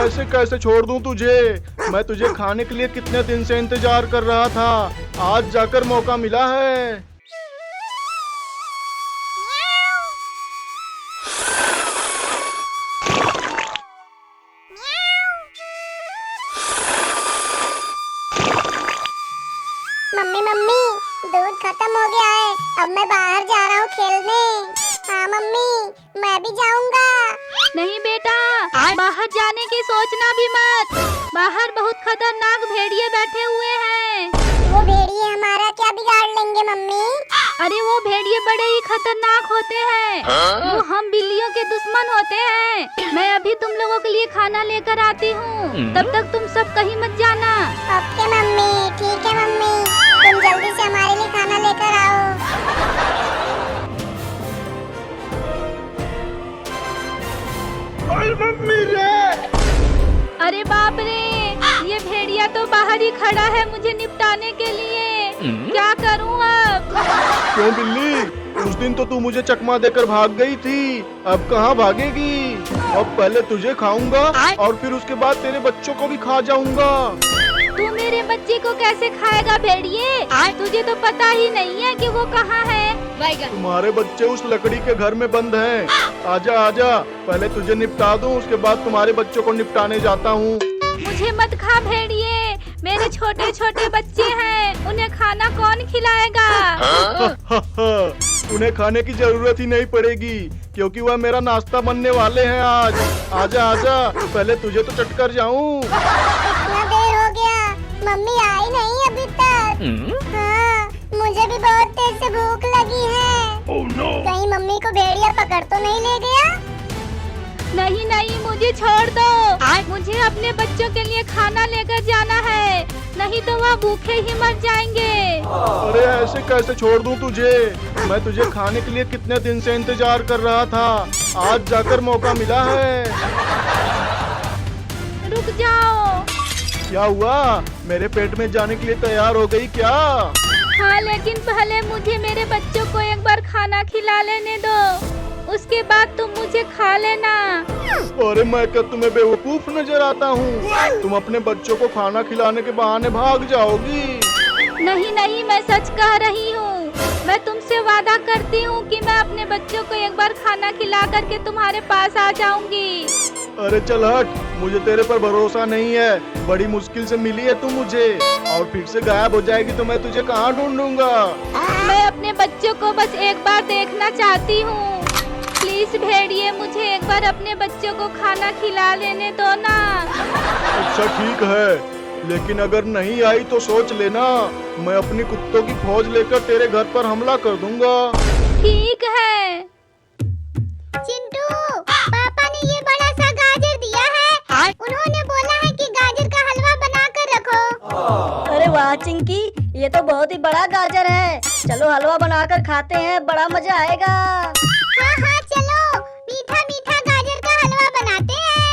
ऐसे कैसे छोड़ दूं तुझे? मैं तुझे खाने के लिए कितने दिन से इंतजार कर रहा था। आज जाकर मौका मिला है। मम्मी मम्मी, दूध खत्म हो गया है। अब मैं बाहर जा रहा हूँ खेलने। हाँ मम्मी, मैं भी जाऊंगा। नहीं बेटा, बाहर जाने की सोचना भी मत। बाहर बहुत खतरनाक भेड़िए बैठे हुए हैं। वो भेड़िए हमारा क्या बिगाड़ लेंगे मम्मी? अरे वो भेड़िए बड़े ही खतरनाक होते हैं। वो हम बिल्लियों के दुश्मन होते हैं। मैं अभी तुम लोगों के लिए खाना लेकर आती हूँ। तब तक तुम सब कहीं मत जाना। ओके मम्मी, ठीक है मम्मी, तुम जल्दी से हमारे लिए खाना लेकर आओ। मम्मी रे! अरे बाप रे, ये भेड़िया तो बाहर ही खड़ा है मुझे निपटाने के लिए। क्या करूं अब? क्यों बिल्ली, उस दिन तो तू मुझे चकमा देकर भाग गई थी। अब कहाँ भागेगी? अब पहले तुझे खाऊंगा और फिर उसके बाद तेरे बच्चों को भी खा जाऊंगा। तू मेरे बच्चे को कैसे खाएगा भेड़िए? तुझे तो पता ही नहीं है कि वो कहाँ है। तुम्हारे बच्चे उस लकड़ी के घर में बंद हैं। आजा आजा, पहले तुझे निपटा दूं, उसके बाद तुम्हारे बच्चों को निपटाने जाता हूँ। मुझे मत खा भेड़िए, मेरे छोटे छोटे बच्चे हैं, उन्हें खाना कौन खिलाएगा? उन्हें खाने की जरूरत ही नहीं पड़ेगी, क्योंकि वह मेरा नाश्ता बनने वाले हैं आज। आजा आजा, पहले तुझे तो चट कर जाऊं। इतना देर हो गया, मम्मी आई नहीं अभी तक। हाँ, मुझे भी बहुत तेज से भूख लगी है। कहीं मम्मी को भेड़िया पकड़ तो नहीं ले गया? नहीं नहीं, मुझे छोड़ दो। मुझे अपने बच्चों के लिए खाना लेकर जाना है, नहीं तो वह भूखे ही मर जाएंगे। अरे ऐसे कैसे छोड़ दूं तुझे? मैं तुझे खाने के लिए कितने दिन से इंतजार कर रहा था। आज जाकर मौका मिला है। रुक जाओ। क्या हुआ? मेरे पेट में जाने के लिए तैयार हो गई क्या? हाँ, लेकिन पहले मुझे मेरे बच्चों को एक बार खाना खिला लेने दो, उसके बाद तुम मुझे खा लेना। अरे मैं क्या तुम्हें बेवकूफ नजर आता हूँ? तुम अपने बच्चों को खाना खिलाने के बहाने भाग जाओगी। नहीं नहीं, मैं सच कह रही हूँ। मैं तुमसे वादा करती हूँ कि मैं अपने बच्चों को एक बार खाना खिला करके तुम्हारे पास आ जाऊंगी। अरे चल हट, मुझे तेरे पर भरोसा नहीं है। बड़ी मुश्किल से मिली है तू मुझे, और फिर से गायब हो जाएगी तो मैं तुझे कहाँ ढूंढूंगा? मैं अपने बच्चों को बस एक बार देखना चाहती हूँ। प्लीज भेड़िए, मुझे एक बार अपने बच्चों को खाना खिला लेने दो ना। अच्छा ठीक है, लेकिन अगर नहीं आई तो सोच लेना, मैं अपनी कुत्तों की फौज लेकर तेरे घर पर हमला कर दूंगा। ठीक है। चिंटू, पापा ने ये बड़ा सा गाजर दिया है। उन्होंने बोला है कि गाजर का हलवा बना कर रखो। अरे वाह चिंकी, ये तो बहुत ही बड़ा गाजर है। चलो हलवा बनाकर खाते हैं, बड़ा मजा आएगा। हाँ हाँ चलो, मीठा मीठा गाजर का हलवा बनाते हैं।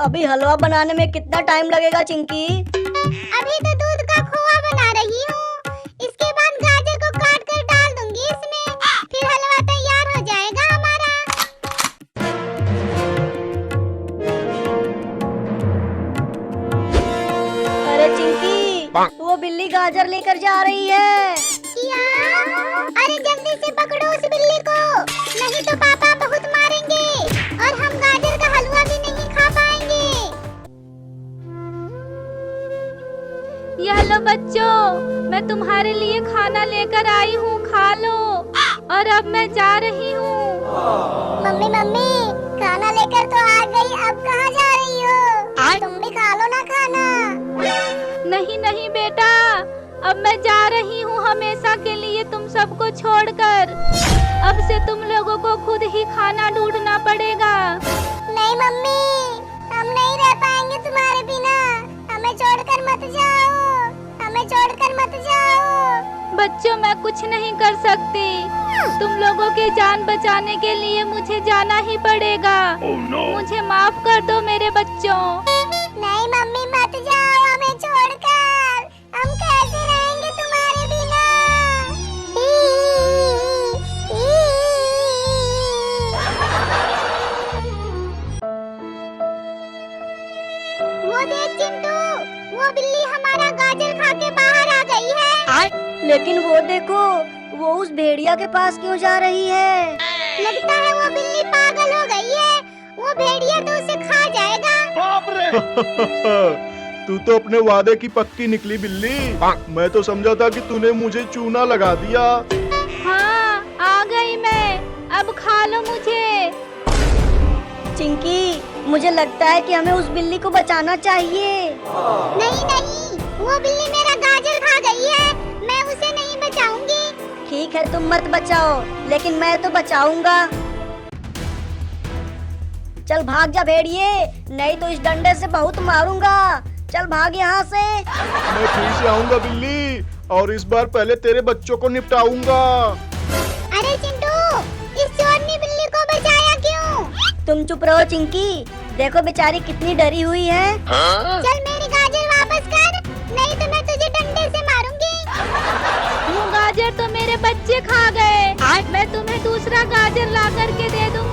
अभी हलवा बनाने में कितना टाइम लगेगा चिंकी? अभी तो दूध का खोआ बना रही हूँ, इसके बाद गाजर को काट कर डाल दूंगी इसमें, फिर हलवा तैयार हो जाएगा हमारा। अरे चिंकी, वो बिल्ली गाजर लेकर जा रही है। क्या? अरे जल्दी से पकड़ो उस बिल्ली को, नहीं तो पापा बहुत मारेंगे और हम गाजर का हलवा भी नहीं खा पाएंगे। यह लो बच्चों, मैं तुम्हारे लिए खाना लेकर आई हूँ, खा लो। और अब मैं जा रही हूँ। मम्मी मम्मी, खाना लेकर तो आ गई, अब कहाँ जा रही हो? तुम भी खा लो ना खाना। नहीं नहीं बेटा, अब मैं जा रही हूँ हमेशा के लिए तुम सबको छोड़कर। अब से तुम लोगों को खुद ही खाना ढूंढना पड़ेगा। नहीं मम्मी, हम नहीं रह पाएंगे तुम्हारे बिना, हमें छोड़कर मत जाओ, हमें छोड़कर मत जाओ। बच्चों, मैं कुछ नहीं कर सकती, तुम लोगों की जान बचाने के लिए मुझे जाना ही पड़ेगा। मुझे माफ कर दो मेरे बच्चों। नहीं मम्मी मत जाओ हमें छोड़कर, हम कैसे रहेंगे तुम्हारे बिना? लेकिन वो देखो, वो उस भेड़िया के पास क्यों जा रही है? लगता है वो बिल्ली पागल हो गई है। वो भेड़िया तो उसे खा जाएगा। तू तो अपने वादे की पक्की निकली बिल्ली। मैं तो समझा था कि तूने मुझे चूना लगा दिया। हाँ, आ गई मैं। अब खा लो मुझे। चिंकी, मुझे लगता है कि हमें उस बिल्ली को बचाना चाहिए। नहीं नहीं, वो बिल्ली मेरा गाजर खा गई है। मैं उसे नहीं बचाऊंगी। ठीक है, तुम मत बचाओ, लेकिन मैं तो बचाऊंगा। चल भाग जा भेड़िए, नहीं तो इस डंडे से बहुत मारूंगा। चल भाग यहाँ से। मैं फिर से आऊंगा बिल्ली, और इस बार पहले तेरे बच्चों को निपटाऊंगा। अरे चिंटू, इस चोरनी बिल्ली को बचाया क्यों? तुम चुप रहो चिंकी, देखो बेचारी कितनी डरी हुई है। चल मेरी गाजर वापस कर, नहीं तो मैं तुझे डंडे से मारूंगी। वो गाजर तो मेरे बच्चे खा गए। मैं तुम्हें दूसरा गाजर ला करके दे दूंगी।